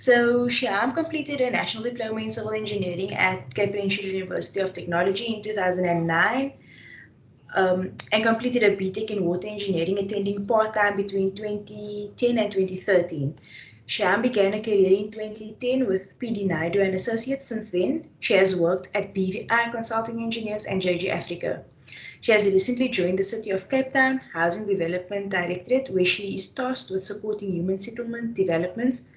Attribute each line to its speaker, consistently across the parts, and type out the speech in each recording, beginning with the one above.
Speaker 1: So Shehaam completed a national diploma in civil engineering at Cape Peninsula University of Technology in 2009, and completed a BTech in water engineering, attending part-time between 2010 and 2013. Shehaam began a career in 2010 with PD Naidu and Associates. Since then, she has worked at BVI Consulting Engineers and JG Africa. She has recently joined the City of Cape Town Housing Development Directorate, where she is tasked with supporting human settlement developments,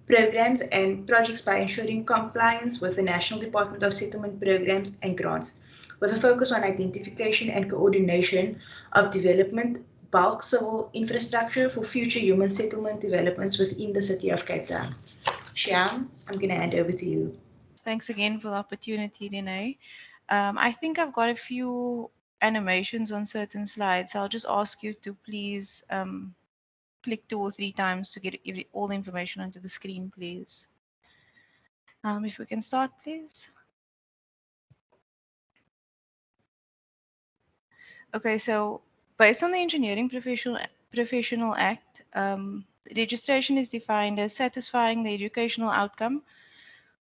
Speaker 1: programs and projects by ensuring compliance with the National Department of Settlement Programs and Grants, with a focus on identification and coordination of development bulk civil infrastructure for future human settlement developments within the City of Cape Town. Shehaam, I'm going to hand over to you.
Speaker 2: Thanks again for the opportunity, Renee. I think I've got a few animations on certain slides. I'll just ask you to please click 2 or 3 times to get all the information onto the screen, please. If we can start, please. Okay, so based on the Engineering Professional Act, registration is defined as satisfying the educational outcome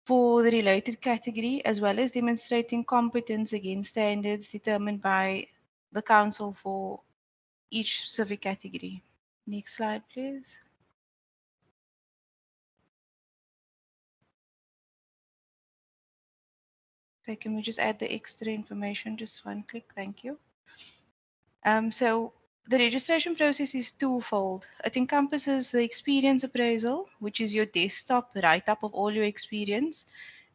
Speaker 2: for the related category, as well as demonstrating competence against standards determined by the Council for each specific category. Next slide, please. Okay, can we just add the extra information? Just one click, thank you. So the registration process is twofold. It encompasses the experience appraisal, which is your desktop write-up of all your experience,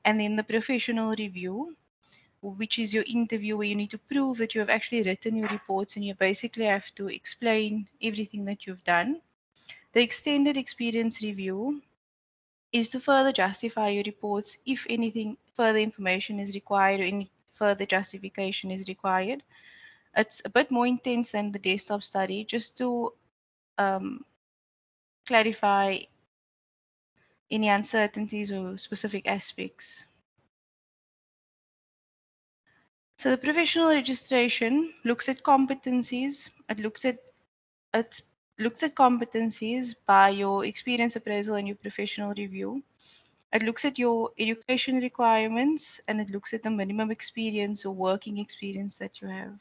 Speaker 2: and then the professional review, which is your interview where you need to prove that you have actually written your reports and you basically have to explain everything that you've done. The extended experience review is to further justify your reports if anything further information is required or any further justification is required. It's a bit more intense than the desktop study, just to clarify any uncertainties or specific aspects. So the professional registration looks at competencies. It looks at competencies by your experience appraisal and your professional review. It looks at your education requirements and it looks at the minimum experience or working experience that you have.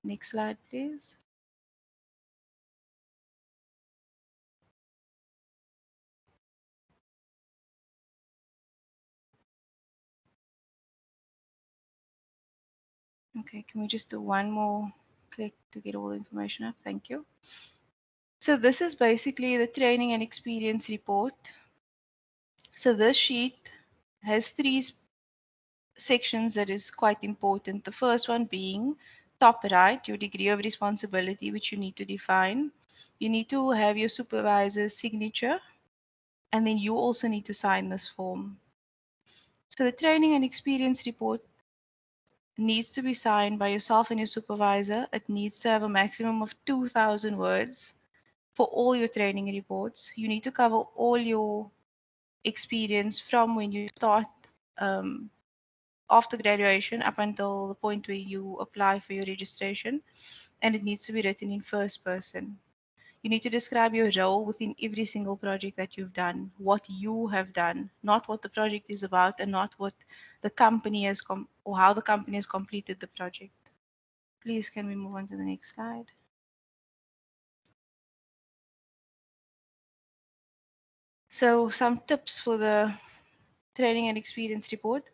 Speaker 2: Next slide, please. Okay, can we just do one more click to get all the information up? Thank you. So this is basically the training and experience report. So this sheet has 3 sections that is quite important. The first one being top right, your degree of responsibility, which you need to define. You need to have your supervisor's signature, and then you also need to sign this form. So the training and experience report needs to be signed by yourself and your supervisor. It needs to have a maximum of 2,000 words for all your training reports. You need to cover all your experience from when you start after graduation up until the point where you apply for your registration, and it needs to be written in first person. You need to describe your role within every single project that you've done, what you have done, not what the project is about and not what the company has or how the company has completed the project. Please, can we move on to the next slide? So some tips for the training and experience report.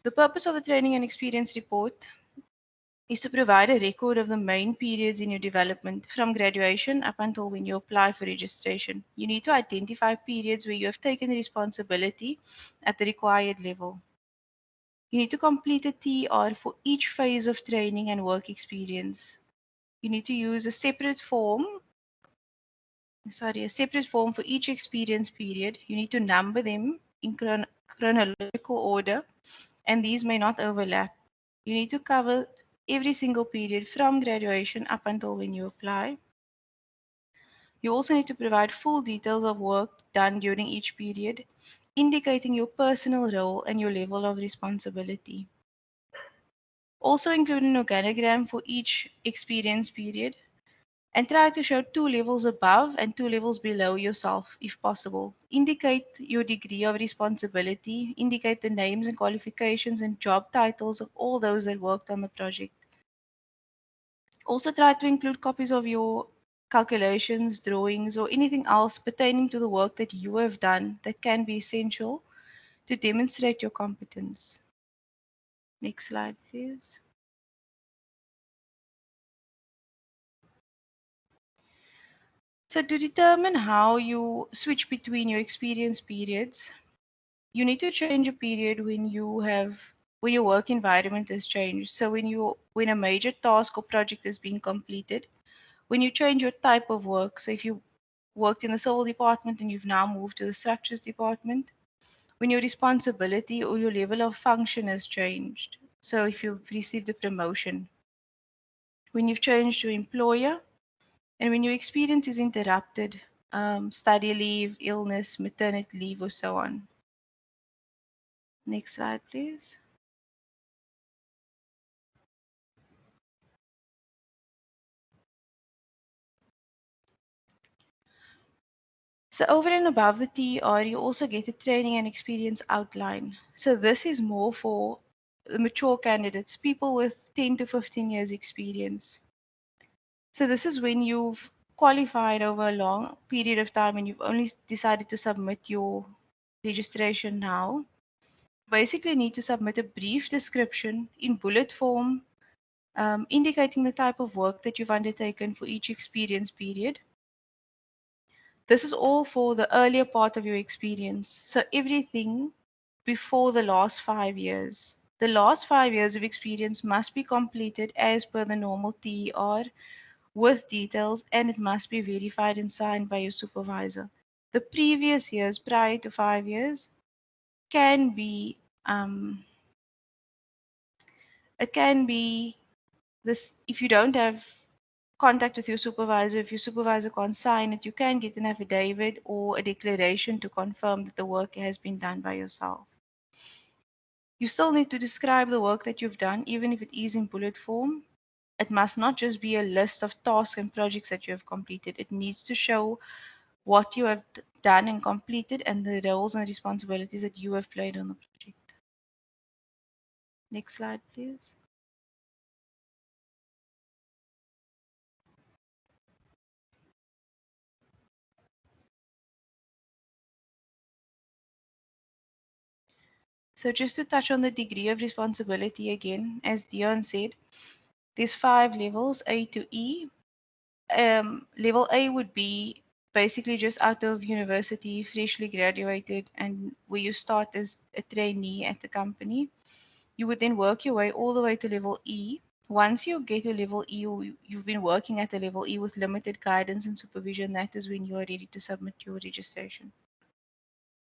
Speaker 2: The purpose of the training and experience report is to provide a record of the main periods in your development from graduation up until when you apply for registration. You need to identify periods where you have taken responsibility at the required level. You need to complete a TR for each phase of training and work experience. You need to use a separate form for each experience period. You need to number them in chronological order, and these may not overlap. You need to cover every single period from graduation up until when you apply. You also need to provide full details of work done during each period, indicating your personal role and your level of responsibility. Also include an organogram for each experience period, And try to show 2 levels above and 2 levels below yourself if possible. Indicate your degree of responsibility, indicate the names and qualifications and job titles of all those that worked on the project. Also try to include copies of your calculations, drawings, or anything else pertaining to the work that you have done that can be essential to demonstrate your competence. Next slide, please. So to determine how you switch between your experience periods, you need to change a period when your work environment has changed. So when a major task or project is being completed, when you change your type of work, so if you worked in the civil department and you've now moved to the structures department, when your responsibility or your level of function has changed. So if you've received a promotion, when you've changed your employer, and when your experience is interrupted, study leave, illness, maternity leave, or so on. Next slide, please. So over and above the TER, you also get a training and experience outline. So this is more for the mature candidates, people with 10 to 15 years experience. So this is when you've qualified over a long period of time and you've only decided to submit your registration now. Basically need to submit a brief description in bullet form, indicating the type of work that you've undertaken for each experience period. This is all for the earlier part of your experience. So everything before the last 5 years. The last 5 years of experience must be completed as per the normal TER with details, and it must be verified and signed by your supervisor. The previous years prior to 5 years can be it can be this if you don't have contact with your supervisor, if your supervisor can't sign it, you can get an affidavit or a declaration to confirm that the work has been done by yourself. You still need to describe the work that you've done, even if it is in bullet form. It must not just be a list of tasks and projects that you have completed. It needs to show what you have done and completed and the roles and responsibilities that you have played on the project. Next slide, please. So just to touch on the degree of responsibility again, as Dion said, there's 5 levels, A to E. Level A would be basically just out of university, freshly graduated, and where you start as a trainee at the company. You would then work your way all the way to level E. Once you get to level E, or you've been working at the level E with limited guidance and supervision, that is when you are ready to submit your registration.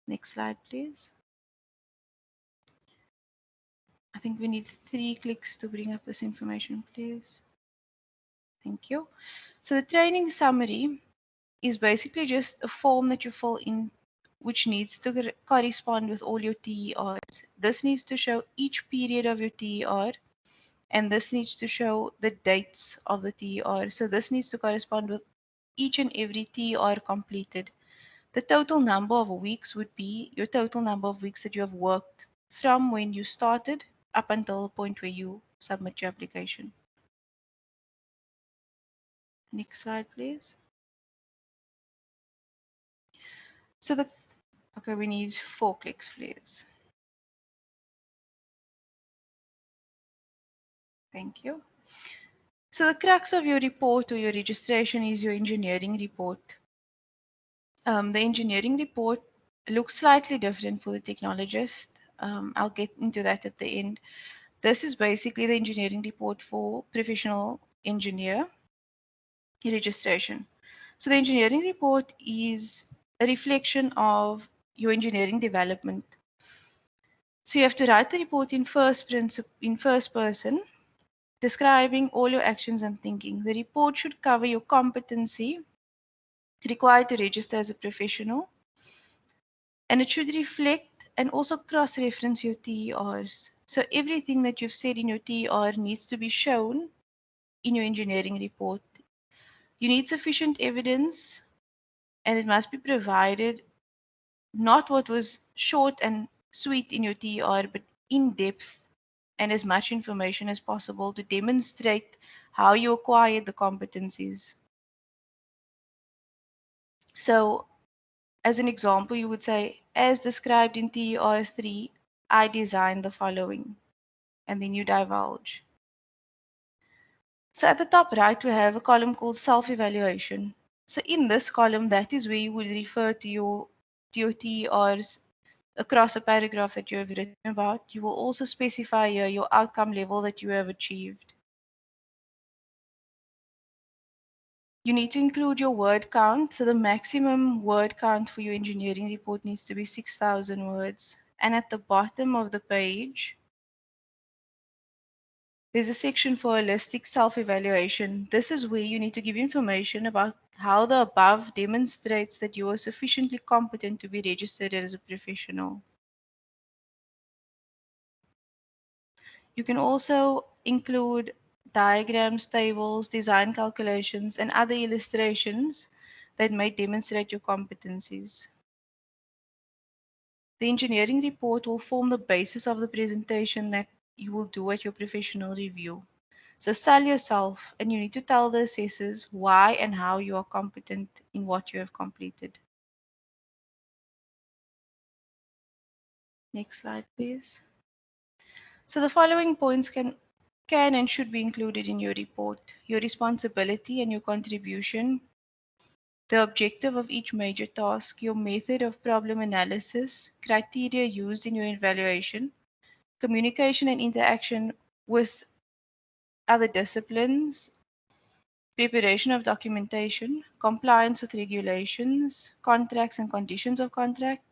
Speaker 2: Next slide, please. I think we need 3 clicks to bring up this information, please. Thank you. So the training summary is basically just a form that you fill in which needs to correspond with all your TERs. This needs to show each period of your TER, and this needs to show the dates of the TER. So this needs to correspond with each and every TER completed. The total number of weeks would be your total number of weeks that you have worked from when you started up until the point where you submit your application. Next slide, please. So okay, we need 4 clicks, please. Thank you. So the crux of your report or your registration is your engineering report. The engineering report looks slightly different for the technologist. I'll get into that at the end. This is basically the engineering report for professional engineer registration. So the engineering report is a reflection of your engineering development. So you have to write the report in first person, describing all your actions and thinking. The report should cover your competency required to register as a professional, and it should reflect and also cross-reference your TERs. So everything that you've said in your TER needs to be shown in your engineering report. You need sufficient evidence, and it must be provided not what was short and sweet in your TR, but in depth and as much information as possible to demonstrate how you acquired the competencies. So, as an example, you would say, as described in TR3, I designed the following, and then you divulge. So at the top right, we have a column called self-evaluation. So in this column, that is where you would refer to your TRs across a paragraph that you have written about. You will also specify here your outcome level that you have achieved. You need to include your word count. So the maximum word count for your engineering report needs to be 6,000 words. And at the bottom of the page, there's a section for holistic self-evaluation. This is where you need to give information about how the above demonstrates that you are sufficiently competent to be registered as a professional. You can also include diagrams, tables, design calculations, and other illustrations that may demonstrate your competencies. The engineering report will form the basis of the presentation that you will do at your professional review. So sell yourself, and you need to tell the assessors why and how you are competent in what you have completed. Next slide, please. So the following points can and should be included in your report: your responsibility and your contribution, the objective of each major task, your method of problem analysis, criteria used in your evaluation, communication and interaction with other disciplines, preparation of documentation, compliance with regulations, contracts and conditions of contract,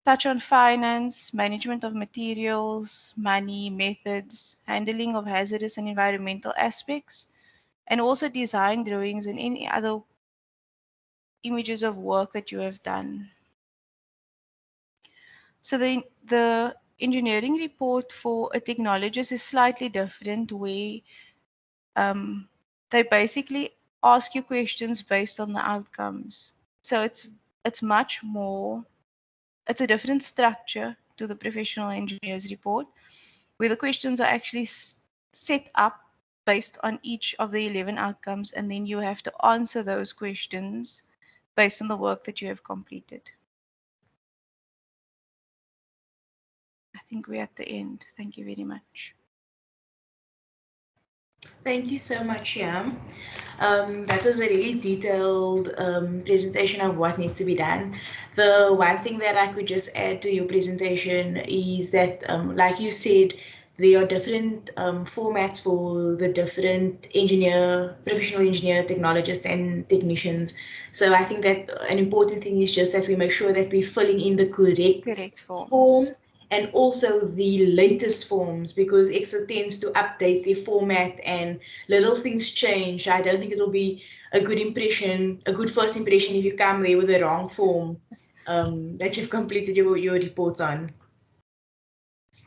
Speaker 2: touch on finance, management of materials, money, methods, handling of hazardous and environmental aspects, and also design drawings and any other images of work that you have done. So the engineering report for a technologist is slightly different, where they basically ask you questions based on the outcomes. So it's much more, it's a different structure to the professional engineers report, where the questions are actually set up based on each of the 11 outcomes, and then you have to answer those questions based on the work that you have completed. I think we're at the end. Thank you very much.
Speaker 1: Thank you so much, Shehaam. That was a really detailed presentation of what needs to be done. The one thing that I could just add to your presentation is that, like you said, there are different formats for the different professional engineer, technologists, and technicians. So I think that an important thing is just that we make sure that we're filling in the correct
Speaker 2: Correct forms.
Speaker 1: forms and also the latest forms, because EXA tends to update their format and little things change. I don't think it'll be a good impression, a good first impression if you come there with the wrong form that you've completed your reports on.